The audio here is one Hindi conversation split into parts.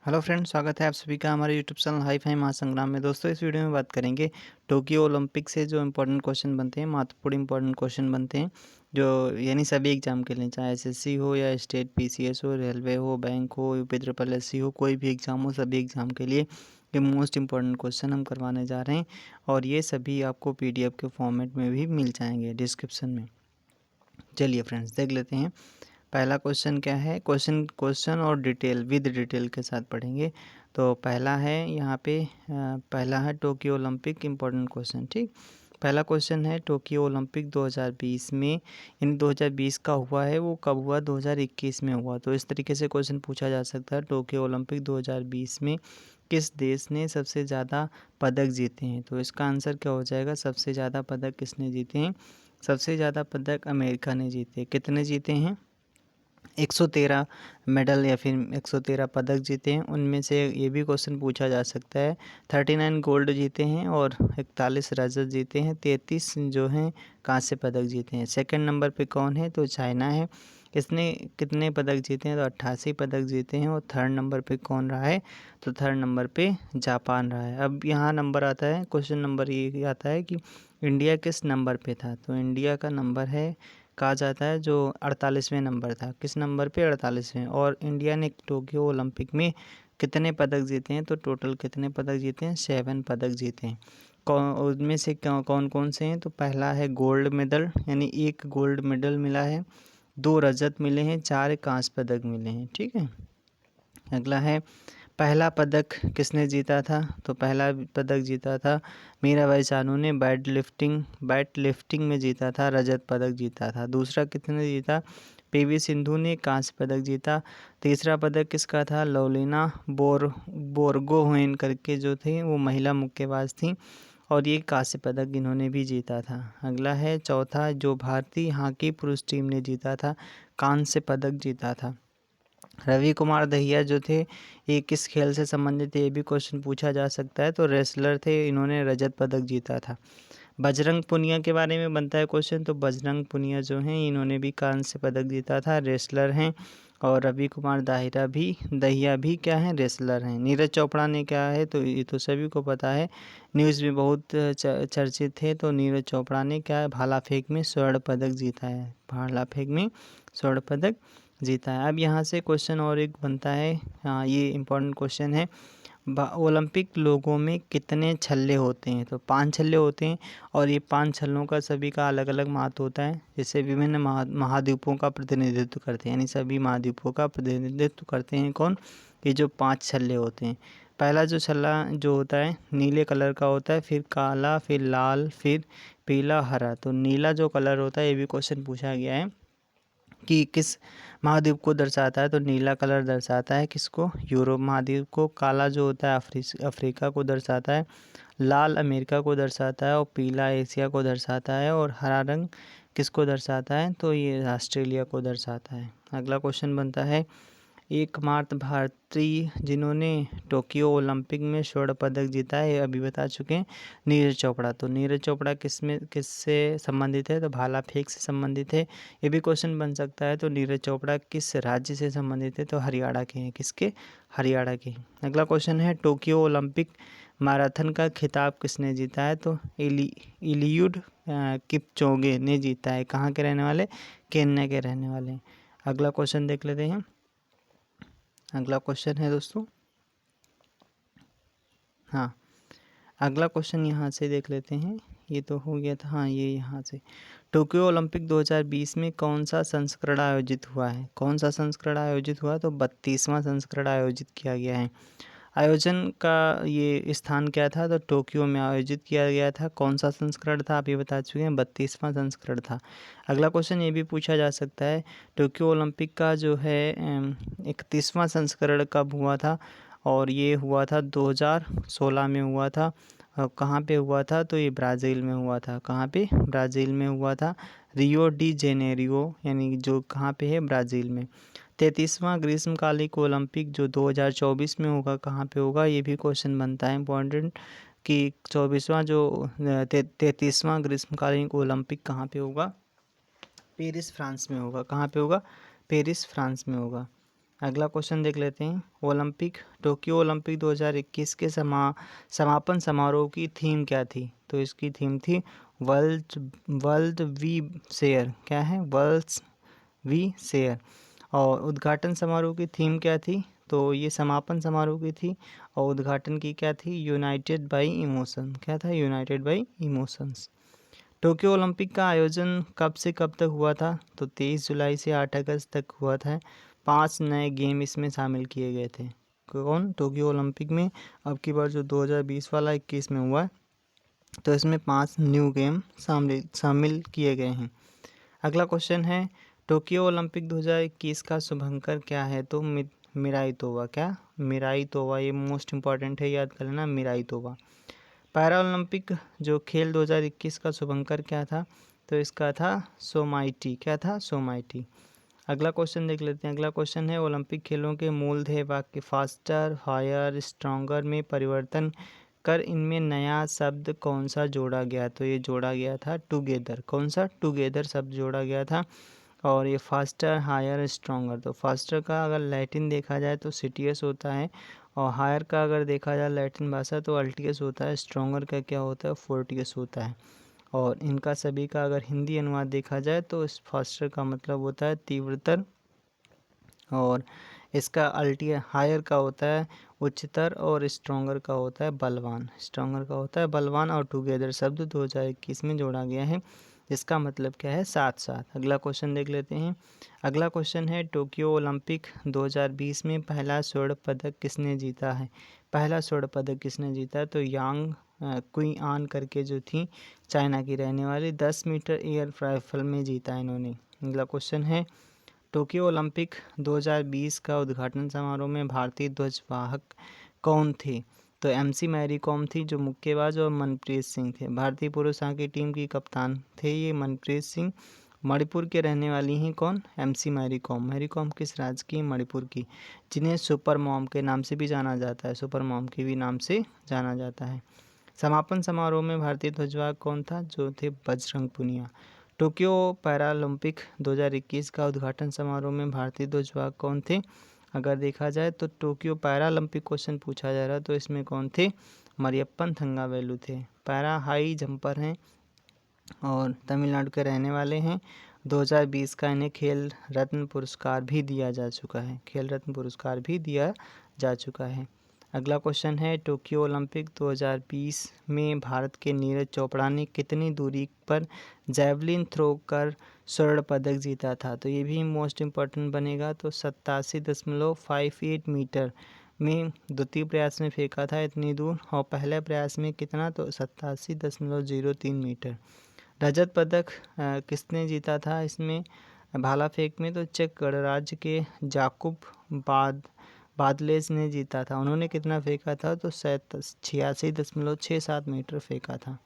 हेलो फ्रेंड्स, स्वागत है आप सभी का हमारे यूट्यूब चैनल हाई फाई महासंग्राम में। दोस्तों, इस वीडियो में बात करेंगे टोक्यो ओलंपिक से जो इम्पोर्टेंट क्वेश्चन बनते हैं, महत्वपूर्ण इंपॉर्टेंट क्वेश्चन बनते हैं, जो यानी सभी एग्जाम के लिए, चाहे एसएससी हो या स्टेट पीसीएस हो, रेलवे हो, बैंक हो, यूपी ट्रिपल एससी हो, कोई भी एग्जाम हो, सभी एग्जाम के लिए ये मोस्ट इंपॉर्टेंट क्वेश्चन हम करवाने जा रहे हैं। और ये सभी आपको पीडीएफ के फॉर्मेट में भी मिल जाएंगे डिस्क्रिप्शन में। चलिए फ्रेंड्स, देख लेते हैं पहला क्वेश्चन क्या है। क्वेश्चन और डिटेल विद डिटेल के साथ पढ़ेंगे। तो पहला है यहाँ पे पहला है टोक्यो ओलंपिक इम्पोर्टेंट क्वेश्चन। ठीक, पहला क्वेश्चन है टोक्यो ओलंपिक 2020 में, इन 2020 का हुआ है, वो कब हुआ? 2021 में हुआ। तो इस तरीके से क्वेश्चन पूछा जा सकता है, टोक्यो ओलंपिक 2020 में किस देश ने सबसे ज़्यादा पदक जीते हैं? तो इसका आंसर क्या हो जाएगा? सबसे ज़्यादा पदक किसने जीते हैं? सबसे ज़्यादा पदक अमेरिका ने जीते। कितने जीते हैं? 113 मेडल या फिर 113 पदक जीते हैं। उनमें से ये भी क्वेश्चन पूछा जा सकता है, 39 गोल्ड जीते हैं और 41 रजत जीते हैं, 33 जो हैं कांस्य पदक जीते हैं। सेकंड नंबर पे कौन है? तो चाइना है। इसने कितने पदक जीते हैं? तो 88 पदक जीते हैं। और थर्ड नंबर पे कौन रहा है? तो थर्ड नंबर पे जापान रहा है। अब यहाँ नंबर आता है, क्वेश्चन नंबर ये आता है कि इंडिया किस नंबर पे था? तो इंडिया का नंबर है, कहा जाता है, जो 48वें नंबर था। किस नंबर पे? 48वें। और इंडिया ने टोक्यो ओलंपिक में कितने पदक जीते हैं? तो टोटल कितने पदक जीते हैं? 7 पदक जीते हैं। कौन उनमें से कौन कौन से हैं? तो पहला है गोल्ड मेडल, यानी 1 गोल्ड मेडल मिला है, 2 रजत मिले हैं, 4 कांस्य पदक मिले हैं। ठीक है, अगला है पहला पदक किसने जीता था? तो पहला पदक जीता था मीराबाई चानू ने, बैट लिफ्टिंग में जीता था, रजत पदक जीता था। दूसरा किसने जीता? पीवी सिंधु ने कांस्य पदक जीता। तीसरा पदक किसका था? लवलीना बोरगोहेन करके जो थे, वो महिला मुक्केबाज थी, और ये कांस्य पदक इन्होंने भी जीता था। अगला है चौथा, जो भारतीय हॉकी पुरुष टीम ने जीता था, कांस्य पदक जीता था। रवि कुमार दहिया जो थे, ये किस खेल से संबंधित थे? ये भी क्वेश्चन पूछा जा सकता है। तो रेसलर थे, इन्होंने रजत पदक जीता था। बजरंग पुनिया के बारे में बनता है क्वेश्चन। तो बजरंग पुनिया जो हैं, इन्होंने भी कांस्य पदक जीता था, रेसलर हैं। और रवि कुमार दहिया भी क्या है? रेसलर हैं। नीरज चोपड़ा ने क्या है? तो ये तो सभी को पता है, न्यूज़ में बहुत चर्चित थे। तो नीरज चोपड़ा ने क्या है? भाला फेंक में स्वर्ण पदक जीता है, भाला फेंक में स्वर्ण पदक जीता है। अब यहाँ से क्वेश्चन और एक बनता है, हाँ ये इम्पोर्टेंट क्वेश्चन है, ओलंपिक लोगों में कितने छल्ले होते हैं? तो 5 छल्ले होते हैं। और ये 5 छल्लों का सभी का अलग अलग महत्व होता है, जैसे विभिन्न महाद्वीपों का प्रतिनिधित्व करते हैं, यानी सभी महाद्वीपों का प्रतिनिधित्व करते हैं कौन? ये जो 5 छल्ले होते हैं। पहला जो छल्ला जो होता है नीले कलर का होता है, फिर काला, फिर लाल, फिर पीला, हरा। तो नीला जो कलर होता है, ये भी क्वेश्चन पूछा गया है कि किस महाद्वीप को दर्शाता है? तो नीला कलर दर्शाता है किसको? यूरोप महाद्वीप को। काला जो होता है अफ्रीका को दर्शाता है। लाल अमेरिका को दर्शाता है। और पीला एशिया को दर्शाता है। और हरा रंग किसको दर्शाता है? तो ये ऑस्ट्रेलिया को दर्शाता है। अगला क्वेश्चन बनता है, एकमात्र भारतीय जिन्होंने टोक्यो ओलंपिक में स्वर्ण पदक जीता है, ये अभी बता चुके हैं, नीरज चोपड़ा। तो नीरज चोपड़ा किससे संबंधित है? तो भाला फेंक से संबंधित है। ये भी क्वेश्चन बन सकता है। तो नीरज चोपड़ा किस राज्य से संबंधित है? तो हरियाणा के हैं। किसके? हरियाणा के। अगला क्वेश्चन है, टोक्यो ओलंपिक मैराथन का खिताब किसने जीता है? तो इलियुड किपचोगे ने जीता है। कहाँ के रहने वाले? केन्या के रहने वाले। अगला क्वेश्चन देख लेते हैं। अगला क्वेश्चन है दोस्तों, हाँ अगला क्वेश्चन यहाँ से देख लेते हैं। ये तो हो गया था, हाँ ये यहाँ से, टोक्यो ओलंपिक 2020 में कौन सा संस्करण आयोजित हुआ है? कौन सा संस्करण आयोजित हुआ? तो 32वां संस्करण आयोजित किया गया है। आयोजन का ये स्थान क्या था? तो टोक्यो में आयोजित किया गया था। कौन सा संस्करण था? आप ये बता चुके हैं, 32वां संस्करण था। अगला क्वेश्चन ये भी पूछा जा सकता है, टोक्यो ओलंपिक का जो है 31वां संस्करण कब हुआ था? और ये हुआ था 2016 में हुआ था। कहाँ पे हुआ था? तो ये ब्राज़ील में हुआ था। कहाँ पे? ब्राज़ील में हुआ था, रियो डी जेनेरियो, यानी जो कहाँ पे है? ब्राज़ील में। 33वां ग्रीष्मकालिक ओलंपिक जो 2024 में होगा, कहाँ पे होगा? ये भी क्वेश्चन बनता है इम्पोर्टेंट, कि 33वां ग्रीष्मकालीन ओलंपिक कहाँ पे होगा? पेरिस फ्रांस में होगा। कहाँ पे होगा? पेरिस फ्रांस में होगा। अगला क्वेश्चन देख लेते हैं। टोक्यो ओलंपिक 2021 के समापन समारोह की थीम क्या थी? तो इसकी थीम थी वर्ल्ड वर्ल्ड वी शेयर। क्या है? World we share. और उद्घाटन समारोह की थीम क्या थी? तो ये समापन समारोह की थी। और उद्घाटन की क्या थी? United by emotion. क्या था? United by emotions. Tokyo Olympic का आयोजन कब से कब तक हुआ था? तो 23 जुलाई से 8 अगस्त तक हुआ था। 5 नए गेम इसमें शामिल किए गए थे। कौन? टोक्यो ओलंपिक में अब की बार जो 2020 वाला 21 में हुआ, तो इसमें 5 न्यू गेम शामिल किए गए हैं। अगला क्वेश्चन है, टोक्यो ओलंपिक 2021 का शुभंकर क्या है? तो मिराई तोवा। क्या? मिराई तोवा। ये मोस्ट इम्पॉर्टेंट है, याद कर लेना, मिराई तोवा। पैरा ओलंपिक जो खेल 2021 का शुभंकर क्या था? तो इसका था सोमाइटी। क्या था? सोमाइटी। अगला क्वेश्चन देख लेते हैं। अगला क्वेश्चन है, ओलंपिक खेलों के मूल ध्येय वाक्य फास्टर, हायर, स्ट्रॉन्गर में परिवर्तन कर इनमें नया शब्द कौन सा जोड़ा गया? तो ये जोड़ा गया था टुगेदर। कौन सा? टुगेदर शब्द जोड़ा गया था। और ये फास्टर, हायर, स्ट्रॉन्गर, तो फास्टर का अगर लैटिन देखा जाए तो सिटियस होता है, और हायर का अगर देखा जाए लैटिन भाषा तो अल्टियस होता है। स्ट्रॉन्गर का क्या होता है? फोर्टियस होता है। और इनका सभी का अगर हिंदी अनुवाद देखा जाए तो इस फास्टर का मतलब होता है तीव्रतर, और इसका हायर का होता है उच्चतर, और स्ट्रॉन्गर का होता है बलवान। स्ट्रॉन्गर का होता है बलवान। और टुगेदर शब्द 2021 में जोड़ा गया है। इसका मतलब क्या है? साथ साथ। अगला क्वेश्चन देख लेते हैं। अगला क्वेश्चन है, टोक्यो ओलंपिक 2020 में पहला स्वर्ण पदक किसने जीता है? पहला स्वर्ण पदक किसने जीता? तो यांग क्वी आन करके जो थी, चाइना की रहने वाली, 10 मीटर एयर राइफल में जीता इन्होंने। अगला क्वेश्चन है, टोक्यो ओलंपिक 2020 का उद्घाटन समारोह में भारतीय ध्वजवाहक कौन थे? तो एमसी मैरी कॉम थी जो मुक्केबाज, और मनप्रीत सिंह थे। भारतीय पुरुष हॉकी टीम की कप्तान थे ये मनप्रीत सिंह। मणिपुर के रहने वाली हैं कौन? एमसी मैरी कॉम। मैरी कॉम किस राज्य की? मणिपुर की, जिन्हें सुपर मॉम के नाम से भी जाना जाता है। सुपर मॉम के भी नाम से जाना जाता है। समापन समारोह में भारतीय ध्वजवाहक कौन था? जो थे बजरंग पुनिया। टोक्यो पैरालंपिक 2021 का उद्घाटन समारोह में भारतीय ध्वजवाहक कौन थे? अगर देखा जाए तो टोक्यो पैरालंपिक क्वेश्चन पूछा जा रहा है तो इसमें कौन थे? मरियप्पन थंगावेलु थे। पैरा हाई जंपर हैं और तमिलनाडु के रहने वाले हैं। 2020 का इन्हें खेल रत्न पुरस्कार भी दिया जा चुका है। खेल रत्न पुरस्कार भी दिया जा चुका है। अगला क्वेश्चन है, टोक्यो ओलंपिक 2020 में भारत के नीरज चोपड़ा ने कितनी दूरी पर जैवलिन थ्रो कर स्वर्ण पदक जीता था? तो ये भी मोस्ट इम्पॉर्टेंट बनेगा। तो 87.58 मीटर में द्वितीय प्रयास में फेंका था इतनी दूर, और पहले प्रयास में कितना? तो 87.03 मीटर। रजत पदक किसने जीता था इसमें भाला फेंक में? तो चेक गणराज्य के जाकुब बादलेज ने जीता था। उन्होंने कितना फेंका था? तो 86.67 मीटर फेंका था।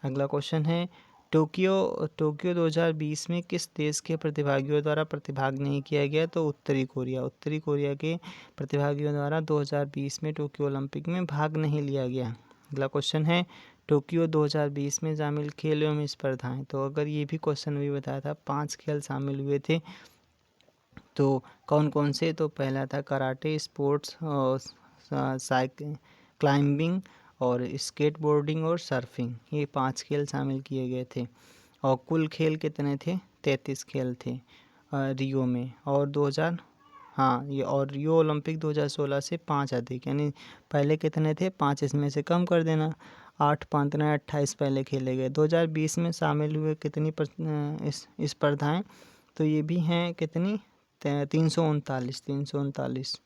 अगला क्वेश्चन है, टोक्यो 2020 में किस देश के प्रतिभागियों द्वारा प्रतिभाग नहीं किया गया? तो उत्तरी कोरिया। उत्तरी कोरिया के प्रतिभागियों द्वारा 2020 में टोक्यो ओलंपिक में भाग नहीं लिया गया। अगला क्वेश्चन है, टोक्यो 2020 में शामिल खेल एवं स्पर्धाएं। तो अगर ये भी क्वेश्चन भी बताया था, 5 खेल शामिल हुए थे। तो कौन कौन से? तो पहला था कराटे, स्पोर्ट्स, और साइकिल, क्लाइंबिंग, और स्केटबोर्डिंग, और सर्फिंग। ये 5 खेल शामिल किए गए थे। और कुल खेल कितने थे? 33 खेल थे रियो में। और 2000 हाँ ये, और रियो ओलंपिक 2016 से 5 अधिक, यानी पहले कितने थे? 5, इसमें से कम कर देना। 8 5 28 पहले खेले गए। 2020 में शामिल हुए कितनी स्पर्धाएँ? तो ये भी हैं कितनी? 339।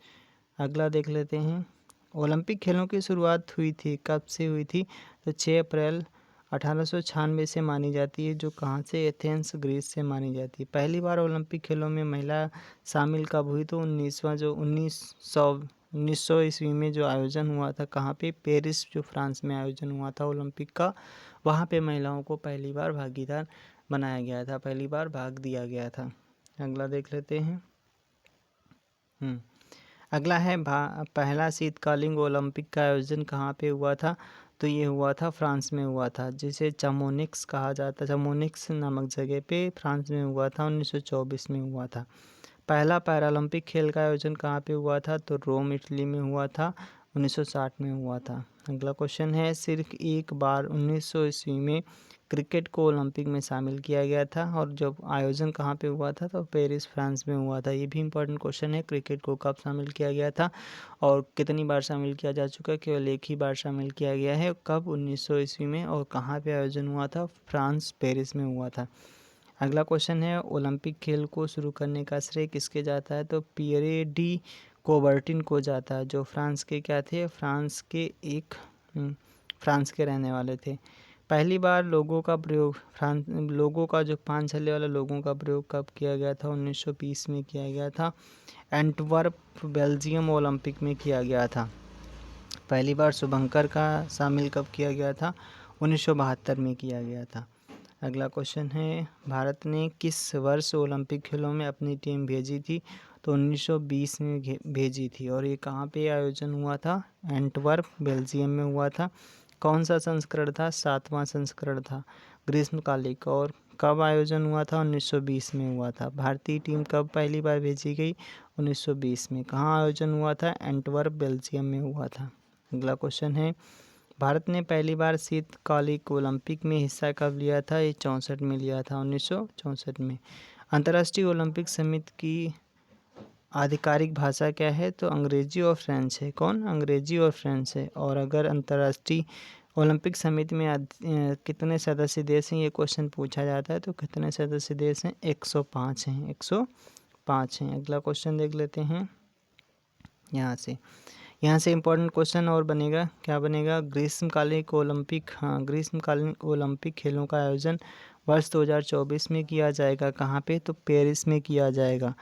अगला देख लेते हैं, ओलंपिक खेलों की शुरुआत हुई थी, कब से हुई थी? तो 6 अप्रैल 1896 से मानी जाती है, जो कहाँ से? एथेंस, ग्रीस से मानी जाती है। पहली बार ओलंपिक खेलों में महिला शामिल कब हुई? तो 1900 ईस्वी में जो आयोजन हुआ था, कहाँ पे? पेरिस, जो फ्रांस में आयोजन हुआ था ओलंपिक का, वहाँ पे महिलाओं को पहली बार भागीदार बनाया गया था, पहली बार भाग दिया गया था। अगला देख लेते हैं। अगला है, पहला शीतकालीन ओलंपिक का आयोजन कहाँ पे हुआ था? तो ये हुआ था फ्रांस में हुआ था, जिसे चमोनिक्स कहा जाता है। चमोनिक्स नामक जगह पे फ्रांस में हुआ था, 1924 में हुआ था। पहला पैरालंपिक खेल का आयोजन कहाँ पे हुआ था? तो रोम इटली में हुआ था, 1960 में हुआ था। अगला क्वेश्चन है, सिर्फ एक बार 1900 ईस्वी में क्रिकेट को ओलंपिक में शामिल किया गया था और जब आयोजन कहाँ पे हुआ था? तो पेरिस फ्रांस में हुआ था। ये भी इंपॉर्टेंट क्वेश्चन है, क्रिकेट को कब शामिल किया गया था और कितनी बार शामिल किया जा चुका है? केवल एक ही बार शामिल किया गया है। कब? 1900 ईस्वी में। और कहाँ पे आयोजन हुआ था? फ्रांस, पेरिस में हुआ था। अगला क्वेश्चन है, ओलंपिक खेल को शुरू करने का श्रेय किसके जाता है? तो पियरे डी कोबर्टिन को जाता है, जो फ्रांस के क्या थे? फ्रांस के रहने वाले थे। पहली बार लोगों का प्रयोग लोगों का जो 5 छल्ले वाला लोगों का प्रयोग कब किया गया था? 1920 में किया गया था। एंटवर्प, बेल्जियम ओलंपिक में किया गया था। पहली बार शुभंकर का शामिल कब किया गया था? 1972 में किया गया था। अगला क्वेश्चन है, भारत ने किस वर्ष ओलंपिक खेलों में अपनी टीम भेजी थी? तो 1920 में भेजी थी। और ये कहाँ पे आयोजन हुआ था? एंटवर्प, बेल्जियम में हुआ था। कौन सा संस्करण था? 7वां संस्करण था, ग्रीष्मकालिक। और कब आयोजन हुआ था? 1920 में हुआ था। भारतीय टीम कब पहली बार भेजी गई? 1920 में। कहाँ आयोजन हुआ था? एंटवर्प, बेल्जियम में हुआ था। अगला क्वेश्चन है, भारत ने पहली बार शीतकालिक ओलंपिक में हिस्सा कब लिया था? ये 64 में लिया था, 1964 में। अंतर्राष्ट्रीय ओलंपिक समिति की आधिकारिक भाषा क्या है? तो अंग्रेजी और फ्रेंच है। कौन? अंग्रेजी और फ्रेंच है। और अगर अंतर्राष्ट्रीय ओलंपिक समिति में कितने सदस्य देश हैं, ये क्वेश्चन पूछा जाता है, तो कितने सदस्य देश हैं? 105 हैं, 105 हैं। अगला क्वेश्चन देख लेते हैं यहाँ से इम्पोर्टेंट क्वेश्चन और बनेगा, क्या बनेगा? ग्रीष्मकालिक ओलंपिक खेलों का आयोजन वर्ष 2024 में किया जाएगा। कहाँ पे? तो पेरिस में किया जाएगा।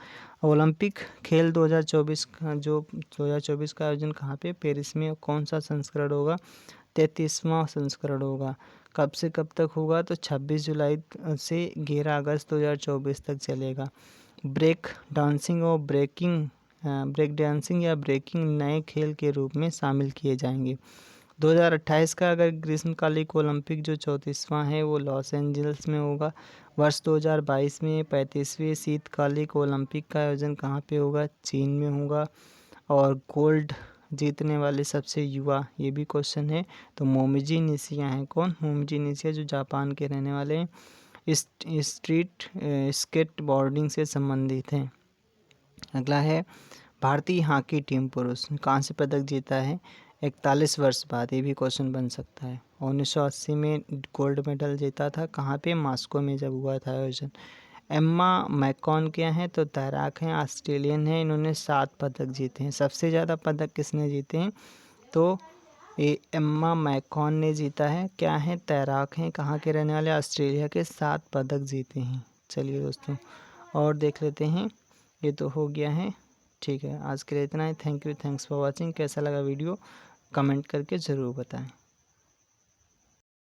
ओलंपिक खेल 2024 का आयोजन कहाँ पे? पेरिस में। कौन सा संस्करण होगा? 33वां संस्करण होगा। कब से कब तक होगा? तो 26 जुलाई से 11 अगस्त 2024 तक चलेगा। ब्रेक डांसिंग या ब्रेकिंग नए खेल के रूप में शामिल किए जाएंगे। 2028 का अगर ग्रीष्मकालिक ओलंपिक जो 34वां है वो लॉस एंजल्स में होगा। वर्ष 2022 में 35वें शीतकालिक ओलंपिक का आयोजन कहाँ पे होगा? चीन में होगा। और गोल्ड जीतने वाले सबसे युवा, ये भी क्वेश्चन है, तो मोमिजी निशिया हैं। कौन? मोमिजी निशिया, जो जापान के रहने वाले हैं, स्ट्रीट स्केट बोर्डिंग से संबंधित हैं। अगला है, भारतीय हॉकी टीम पुरुष कांस्य पदक जीता है 41 वर्ष बाद, ये भी क्वेश्चन बन सकता है। 1980 में गोल्ड मेडल जीता था। कहाँ पे? मॉस्को में जब हुआ था आयोजन। एम्मा मैकॉन क्या है? तो तैराक हैं, ऑस्ट्रेलियन है। इन्होंने 7 पदक जीते हैं। सबसे ज़्यादा पदक किसने जीते हैं? तो ये एम्मा मैकॉन ने जीता है। क्या है? तैराक हैं। कहाँ के रहने वाले? ऑस्ट्रेलिया के। 7 पदक जीते हैं। चलिए दोस्तों, और देख लेते हैं। ये तो हो गया है, ठीक है। आज के लिए इतना ही। Thanks for watching. कैसा लगा वीडियो कमेंट करके ज़रूर बताएं।